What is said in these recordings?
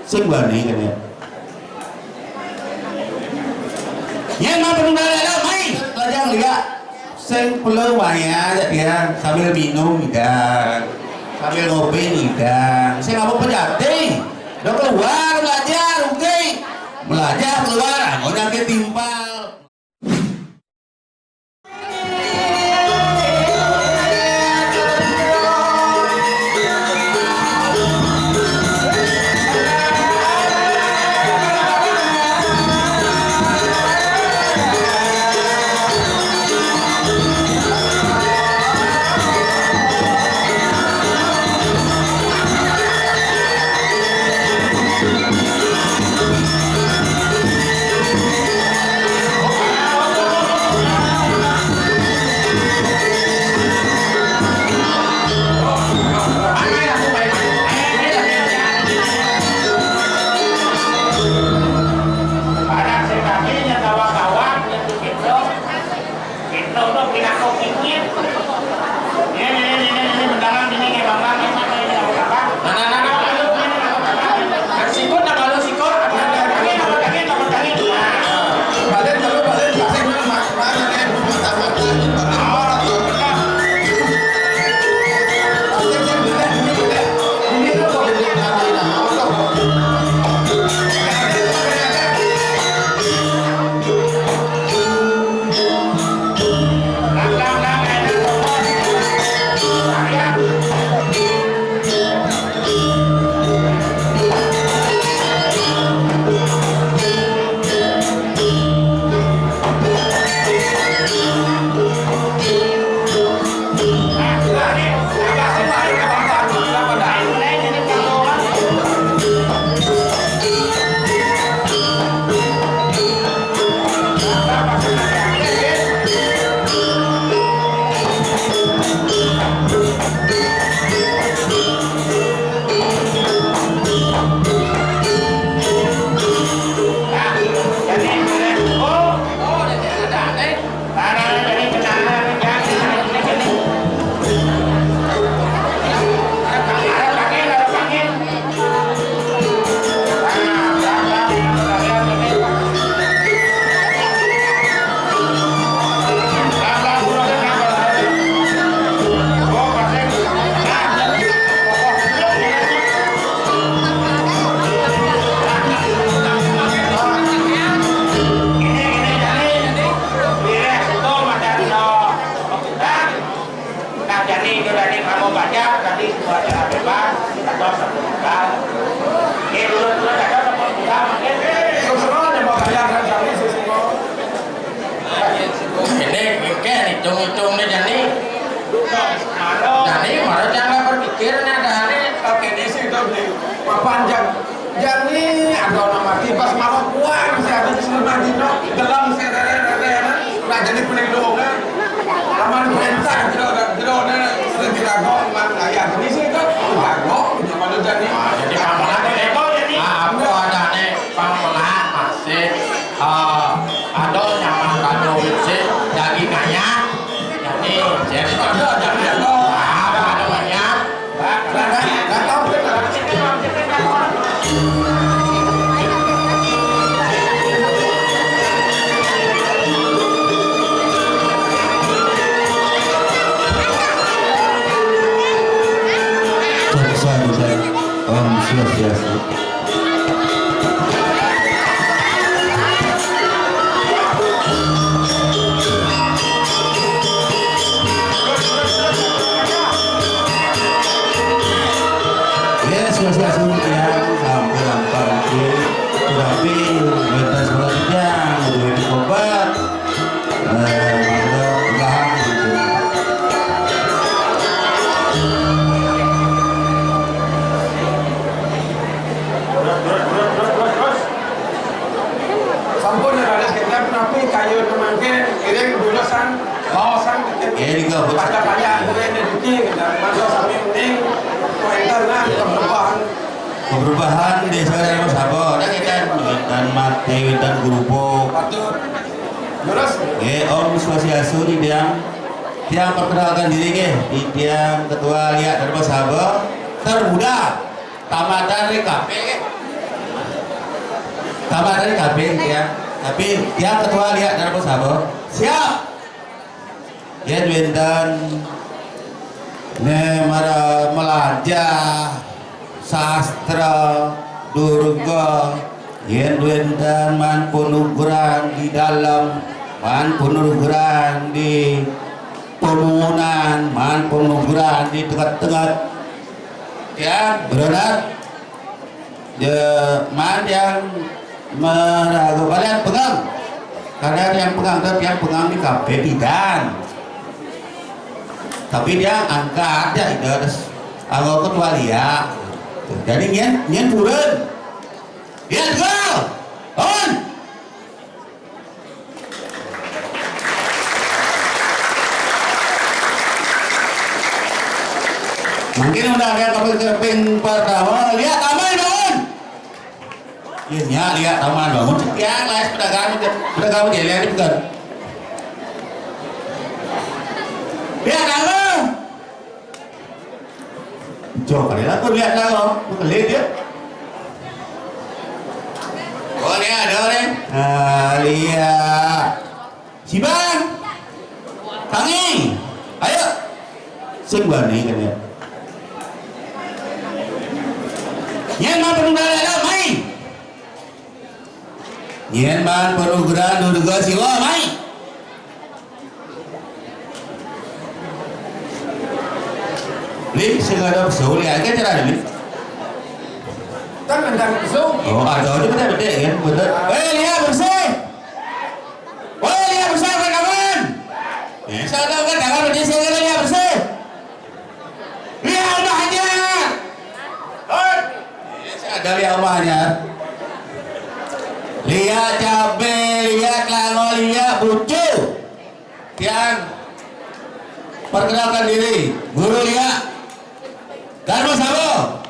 sing bani kan ya. Yang mau penundaan mai lajang lihat sing perlu maya ya sambil minum dan sambil ngopi dan sing apa penjati udah keluar belajar oke belajar keluar ngono ke timpal. Perubahan desa yang sabar dan mati dan grupo Om Swastiastu di tiang perkenalkan diri di tiang ketua lihat dan sabar termuda tamatan RKP Sama tadi kabin ya. Tapi dia ketua lihat dari sahabat. Siap. Ya Winten. Ne mara melajah sastra durga yen Winten man punugeran di dalam man punugeran di pemungunan man punugeran di tengah-tengah ya berat ya man yang meragu kalian pegang kalian yang pegang tetap yang pegang di KP bidan tapi dia angkat ya itu anggota ketua lihat jadi nyen turun dia go on mungkin udah ada keping pertama lihat aman on iya lihat aman bangun yang lain pedagang dia lihat bukan lihat aman coba kali lah aku lihat lah bukan lihat dia oh ini ada orang lihat si bang tangi ayo sebuah nih kan ya yang mau penunggalan lah main yang mau penunggalan dulu siwa main Li, segala besar li, agak cerah ni. Kan ada besar. Oh, ada betul kan, betul. Lihat bersih. Lihat bersih kawan. Saya tahu kan, jangan berdiri segala lihat bersih. Lihat rumahnya. Saya ada lihat rumahnya. Lihat cabai, lihat langor, lihat bucu. Yang perkenalkan diri, guru lihat. Darma sabo.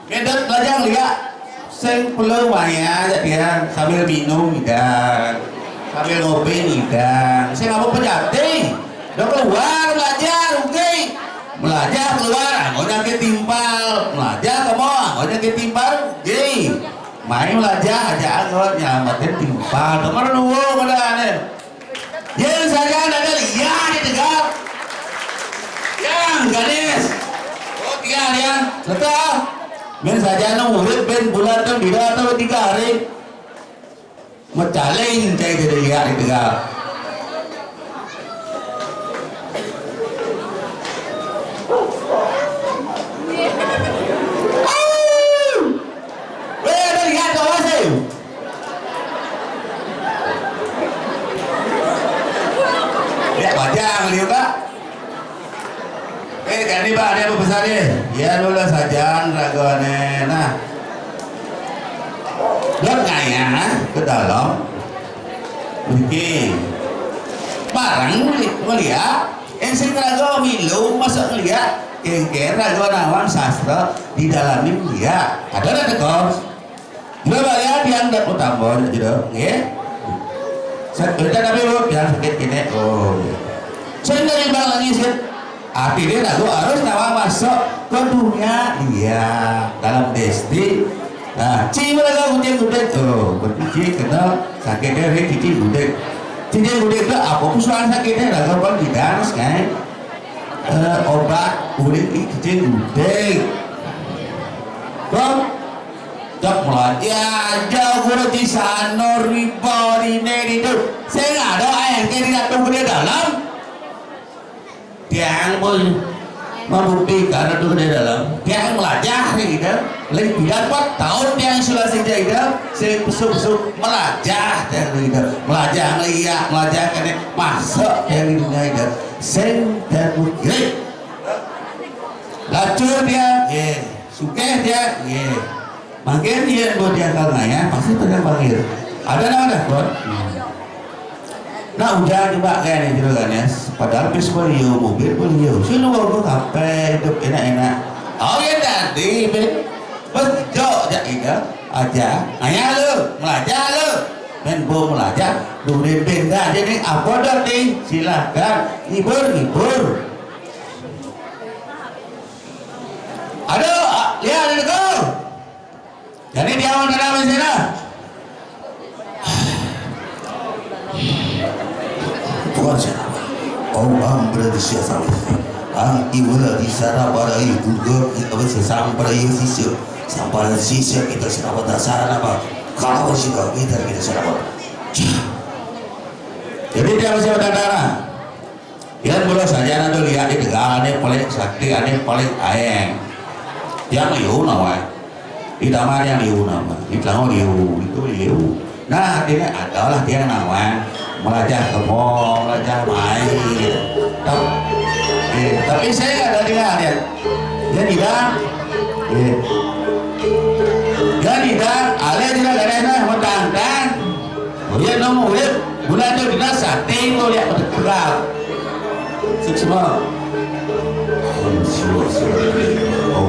Kita belajar lihat sing perlu waya ya sambil minum dan sambil ngopi dan saya nggak mau penjati udah keluar belajar oke belajar keluar anggonya ketimpal belajar kamu anggonya ketimpal jadi main belajar aja anggonya makin timpal teman nunggu pada aneh yang saja ada lihat di Tegal yang gadis tiga hari ya, letak. Ben saja nang urip ben bulan tu tidak atau 3 hari. Mecaling cai dari dia di Tegal. Ada lihat tu apa sih? Lihat wajah lihat tak? Ganti Pak, ada apa besar ni? Ya dulu saja raguannya. Nah, lihat ngaya ke dalam, begini. Barang melihat, ensing ragu milu masuk melihat, kengker ragu nawang sastra di dalam ini lihat. Ada kos. Juga ya yang dapat tambah gitu, ya. Kita tapi yang sakit kini, oh. Saya dari bang lagi sih. Artinya lalu harus nawang masuk ke dunia dia dalam desti. Nah, cing mereka kucing gudeg tuh, berkucing kena sakit dari cicing gudeg. Cicing gudeg itu apa pun soal sakitnya lah korban bidang kan. Obat gudeg ini cicing gudeg. Kok? Cak belajar jauh guru di sana riba ini itu. Saya nggak ada ayam kayak tidak tunggu di dalam. Dia pun membuktikan itu di dalam dia belajar gitu lebih biar buat tahun dia sudah sejak itu sebesuk belajar gitu belajar lihat belajar kan masuk yang dunia itu sen dan bukti lacur dia suka dia makin dia buat dia kalanya pasti terang panggil ada nama dah nah udah coba kayak ini gitu kan ya padahal bis beliau mobil beliau sih lu mau kape hidup enak-enak oh ya tadi betul aja ayah lu belajar lu men bo belajar durin benda jadi apa dah nih silahkan hibur aduh lihat itu jadi dia mau dalam sana siapa iwala di sana pada itu kita bisa sampai sisi sampai sisi kita sedang dasar apa kalau sudah kita sedang jadi dia masih berdarah. Yang boleh saja nanti lihat di negara ini paling sakti, ini paling ayeng. Yang liu nama, di taman yang liu nama, di tangan liu itu liu. Nah ini adalah dia nama melajah kebong, melajah main. Tapi saya nggak ada dengar ya. Dia tidak, dia tidak, alih tidak ada mentang-mentang. Dia nomor dia bulan itu tidak sakti, kau lihat bergerak. Semua oh,